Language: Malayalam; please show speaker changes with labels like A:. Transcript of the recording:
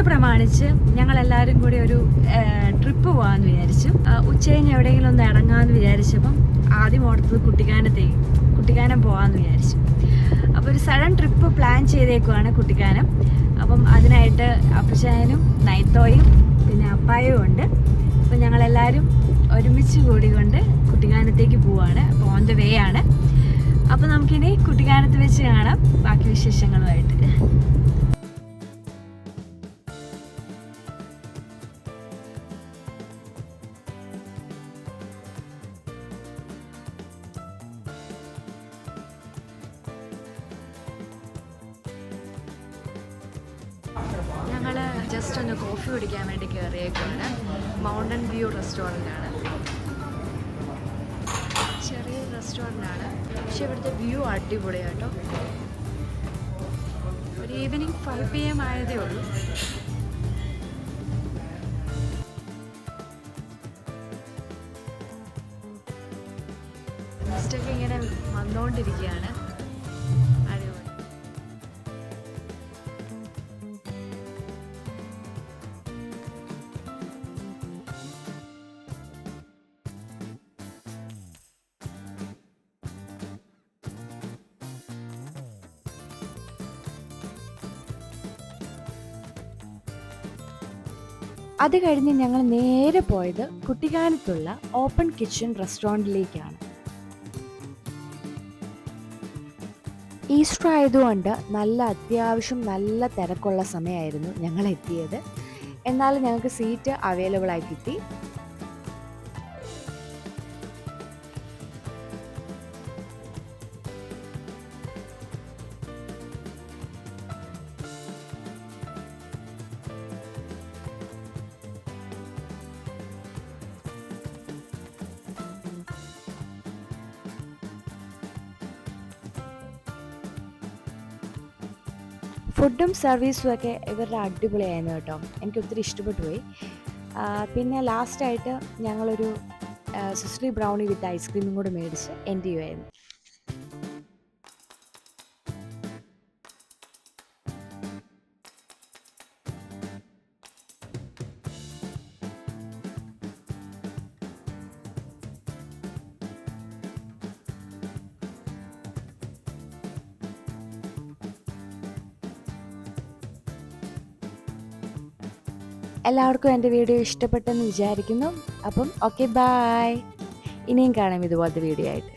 A: ഈസ്റ്റർ പ്രമാണിച്ച് ഞങ്ങളെല്ലാവരും കൂടി ഒരു ട്രിപ്പ് പോകാമെന്ന് വിചാരിച്ചു. ഉച്ചകഴിഞ്ഞ് എവിടെയെങ്കിലും ഒന്ന് ഇറങ്ങാമെന്ന് വിചാരിച്ചപ്പം ആദ്യം ഓർത്തത് കുട്ടിക്കാനം പോകാമെന്ന് വിചാരിച്ചു. അപ്പോൾ ഒരു സഡൻ ട്രിപ്പ് പ്ലാൻ ചെയ്തേക്കുവാണ് കുട്ടിക്കാനം. അപ്പം അതിനായിട്ട് അപ്പച്ചായനും നൈത്തോയും പിന്നെ അപ്പായും ഉണ്ട്. അപ്പം ഞങ്ങളെല്ലാവരും ഒരുമിച്ച് കൂടിക്കൊണ്ട് കുട്ടിക്കാനത്തേക്ക് പോവാണ്. അപ്പോൾ ഓൺ ദ വേ ആണ്. അപ്പോൾ നമുക്കിനി കുട്ടിക്കാനത്ത് വെച്ച് കാണാം ബാക്കി വിശേഷങ്ങളുമായിട്ട്. ഞങ്ങൾ ജസ്റ്റ് ഒന്ന് കോഫി കുടിക്കാൻ വേണ്ടി കയറിയേക്കാണ്. Mountain view റെസ്റ്റോറൻ്റാണ്. ചെറിയൊരു റെസ്റ്റോറൻ്റാണ്, പക്ഷേ ഇവിടുത്തെ വ്യൂ അടിപൊളിയാട്ടോ. ഒരു ഈവനിങ് 5 PM ആയതേ ഉള്ളൂ. മിസ്റ്റൊക്കെ ഇങ്ങനെ വന്നുകൊണ്ടിരിക്കുകയാണ്. അത് കഴിഞ്ഞ് ഞങ്ങൾ നേരെ പോയത് കുട്ടിക്കാനത്തുള്ള ഓപ്പൺ കിച്ചൺ റെസ്റ്റോറൻറ്റിലേക്കാണ്. ഈസ്റ്റർ ആയതുകൊണ്ട് അത്യാവശ്യം നല്ല തിരക്കുള്ള സമയമായിരുന്നു ഞങ്ങൾ എത്തിയത്. എന്നാലും ഞങ്ങൾക്ക് സീറ്റ് അവൈലബിൾ ആയി കിട്ടി. ഫുഡും സർവീസും ഒക്കെ ഇവരുടെ അടിപൊളിയായിരുന്നു കേട്ടോ. എനിക്ക് ഒത്തിരി ഇഷ്ടപ്പെട്ടു പോയി. പിന്നെ ലാസ്റ്റായിട്ട് ഞങ്ങളൊരു സിസ്ലി ബ്രൗണി വിത്ത് ഐസ്ക്രീമും കൂടെ മേടിച്ച് എൻഡ് ചെയ്യുമായിരുന്നു. എല്ലാവർക്കും എൻ്റെ വീഡിയോ ഇഷ്ടപ്പെട്ടെന്ന് വിചാരിക്കുന്നു. അപ്പം ഓക്കെ, ബായ്. ഇനിയും കാണാം ഇതുപോലത്തെ വീഡിയോ ആയിട്ട്.